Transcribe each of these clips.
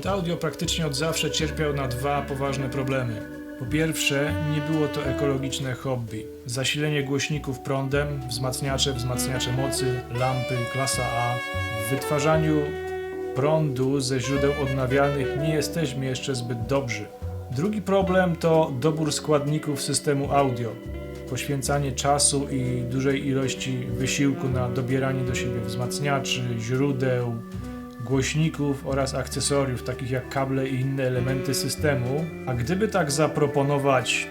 Sprzęt audio praktycznie od zawsze cierpiał na dwa poważne problemy. Po pierwsze, nie było to ekologiczne hobby. Zasilenie głośników prądem, wzmacniacze mocy, lampy, klasa A. W wytwarzaniu prądu ze źródeł odnawialnych nie jesteśmy jeszcze zbyt dobrzy. Drugi problem to dobór składników systemu audio. Poświęcanie czasu i dużej ilości wysiłku na dobieranie do siebie wzmacniaczy, źródeł, głośników oraz akcesoriów, takich jak kable i inne elementy systemu. A gdyby tak zaproponować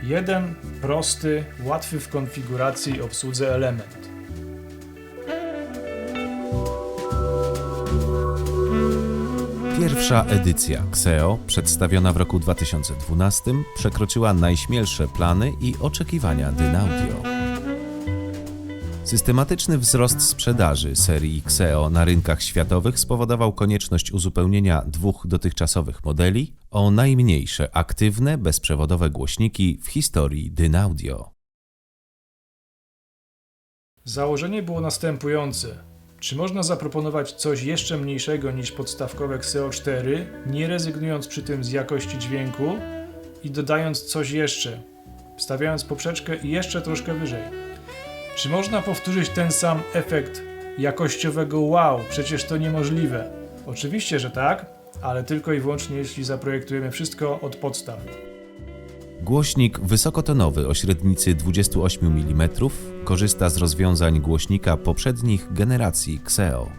jeden prosty, łatwy w konfiguracji i obsłudze element. Pierwsza edycja Xeo, przedstawiona w roku 2012, przekroczyła najśmielsze plany i oczekiwania Dynaudio. Systematyczny wzrost sprzedaży serii Xeo na rynkach światowych spowodował konieczność uzupełnienia dwóch dotychczasowych modeli o najmniejsze aktywne, bezprzewodowe głośniki w historii Dynaudio. Założenie było następujące. Czy można zaproponować coś jeszcze mniejszego niż podstawkowe Xeo 4, nie rezygnując przy tym z jakości dźwięku i dodając coś jeszcze, stawiając poprzeczkę i jeszcze troszkę wyżej? Czy można powtórzyć ten sam efekt jakościowego wow? Przecież to niemożliwe. Oczywiście, że tak, ale tylko i wyłącznie jeśli zaprojektujemy wszystko od podstaw. Głośnik wysokotonowy o średnicy 28 mm korzysta z rozwiązań głośnika poprzednich generacji Xeo.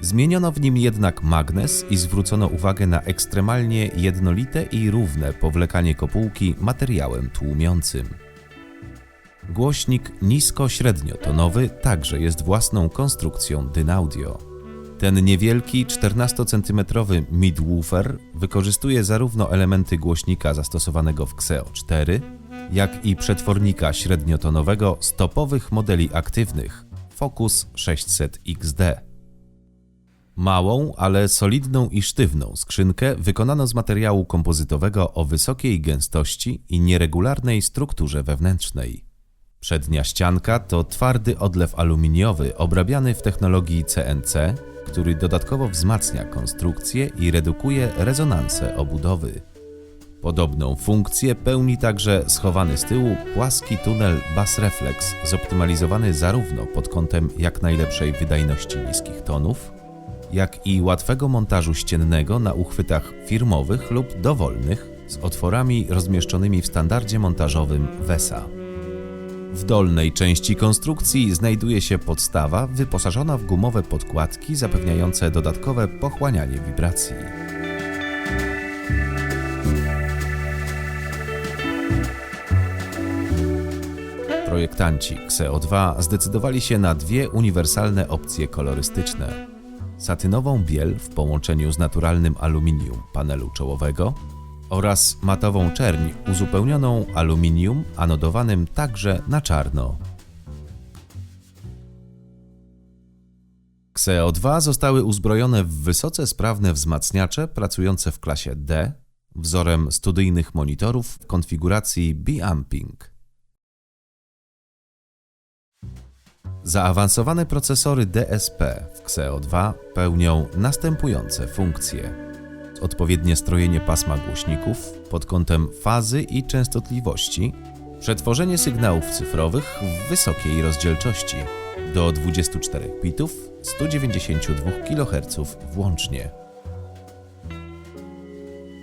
Zmieniono w nim jednak magnes i zwrócono uwagę na ekstremalnie jednolite i równe powlekanie kopułki materiałem tłumiącym. Głośnik nisko-średniotonowy także jest własną konstrukcją Dynaudio. Ten niewielki 14-cm midwoofer wykorzystuje zarówno elementy głośnika zastosowanego w Xeo 4, jak i przetwornika średniotonowego z topowych modeli aktywnych Focus 600 XD. Małą, ale solidną i sztywną skrzynkę wykonano z materiału kompozytowego o wysokiej gęstości i nieregularnej strukturze wewnętrznej. Przednia ścianka to twardy odlew aluminiowy obrabiany w technologii CNC, który dodatkowo wzmacnia konstrukcję i redukuje rezonanse obudowy. Podobną funkcję pełni także schowany z tyłu płaski tunel Bass Reflex, zoptymalizowany zarówno pod kątem jak najlepszej wydajności niskich tonów, jak i łatwego montażu ściennego na uchwytach firmowych lub dowolnych z otworami rozmieszczonymi w standardzie montażowym VESA. W dolnej części konstrukcji znajduje się podstawa wyposażona w gumowe podkładki zapewniające dodatkowe pochłanianie wibracji. Projektanci Xeo 2 zdecydowali się na dwie uniwersalne opcje kolorystyczne. Satynową biel w połączeniu z naturalnym aluminium panelu czołowego oraz matową czerń uzupełnioną aluminium anodowanym także na czarno. Xeo 2 zostały uzbrojone w wysoce sprawne wzmacniacze pracujące w klasie D, wzorem studyjnych monitorów w konfiguracji B-Amping. Zaawansowane procesory DSP w Xeo 2 pełnią następujące funkcje. Odpowiednie strojenie pasma głośników pod kątem fazy i częstotliwości, przetworzenie sygnałów cyfrowych w wysokiej rozdzielczości do 24 bitów, 192 kHz włącznie.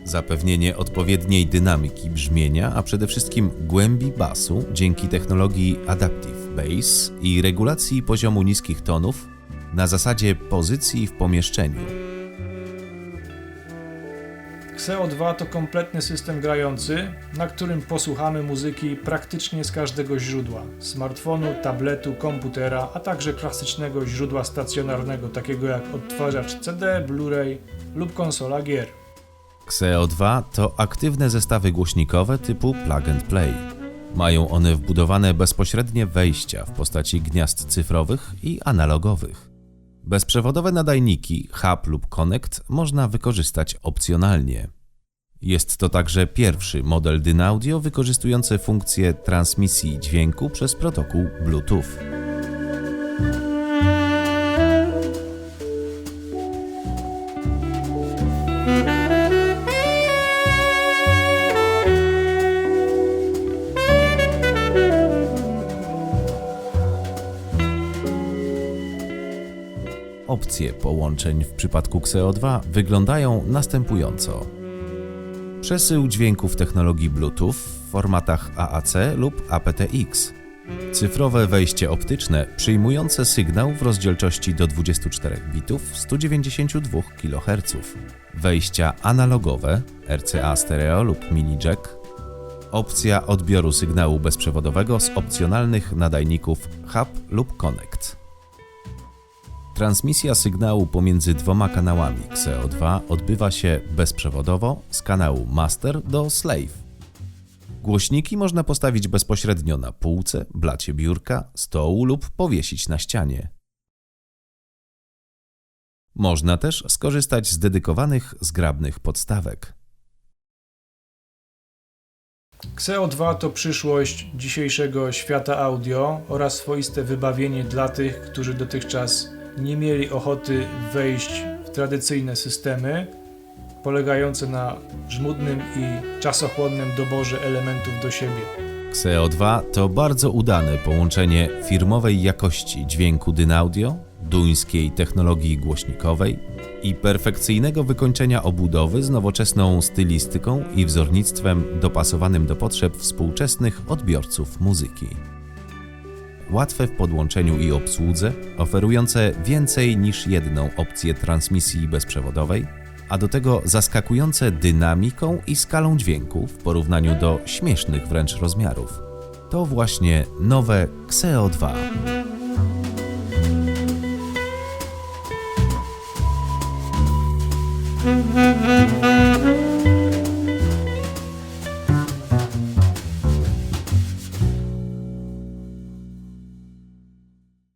Zapewnienie odpowiedniej dynamiki brzmienia, a przede wszystkim głębi basu dzięki technologii Adaptive Bass i regulacji poziomu niskich tonów na zasadzie pozycji w pomieszczeniu. Xeo 2 to kompletny system grający, na którym posłuchamy muzyki praktycznie z każdego źródła: smartfonu, tabletu, komputera, a także klasycznego źródła stacjonarnego, takiego jak odtwarzacz CD, Blu-ray lub konsola gier. Xeo 2 to aktywne zestawy głośnikowe typu plug and play. Mają one wbudowane bezpośrednie wejścia w postaci gniazd cyfrowych i analogowych. Bezprzewodowe nadajniki hub lub connect można wykorzystać opcjonalnie. Jest to także pierwszy model Dynaudio wykorzystujący funkcję transmisji dźwięku przez protokół Bluetooth. opcje połączeń w przypadku Xeo2 wyglądają następująco. Przesył dźwięków technologii Bluetooth w formatach AAC lub aptX. Cyfrowe wejście optyczne przyjmujące sygnał w rozdzielczości do 24 bitów 192 kHz. Wejścia analogowe RCA stereo lub mini jack. Opcja odbioru sygnału bezprzewodowego z opcjonalnych nadajników hub lub connect. Transmisja sygnału pomiędzy dwoma kanałami Xeo2 odbywa się bezprzewodowo z kanału master do slave. Głośniki można postawić bezpośrednio na półce, blacie biurka, stołu lub powiesić na ścianie. Można też skorzystać z dedykowanych, zgrabnych podstawek. Xeo2 to przyszłość dzisiejszego świata audio oraz swoiste wybawienie dla tych, którzy dotychczas nie mieli ochoty wejść w tradycyjne systemy polegające na żmudnym i czasochłonnym doborze elementów do siebie. Xeo2 to bardzo udane połączenie firmowej jakości dźwięku Dynaudio, duńskiej technologii głośnikowej i perfekcyjnego wykończenia obudowy z nowoczesną stylistyką i wzornictwem dopasowanym do potrzeb współczesnych odbiorców muzyki. Łatwe w podłączeniu i obsłudze, oferujące więcej niż jedną opcję transmisji bezprzewodowej, a do tego zaskakujące dynamiką i skalą dźwięku w porównaniu do śmiesznych wręcz rozmiarów. To właśnie nowe Xeo2.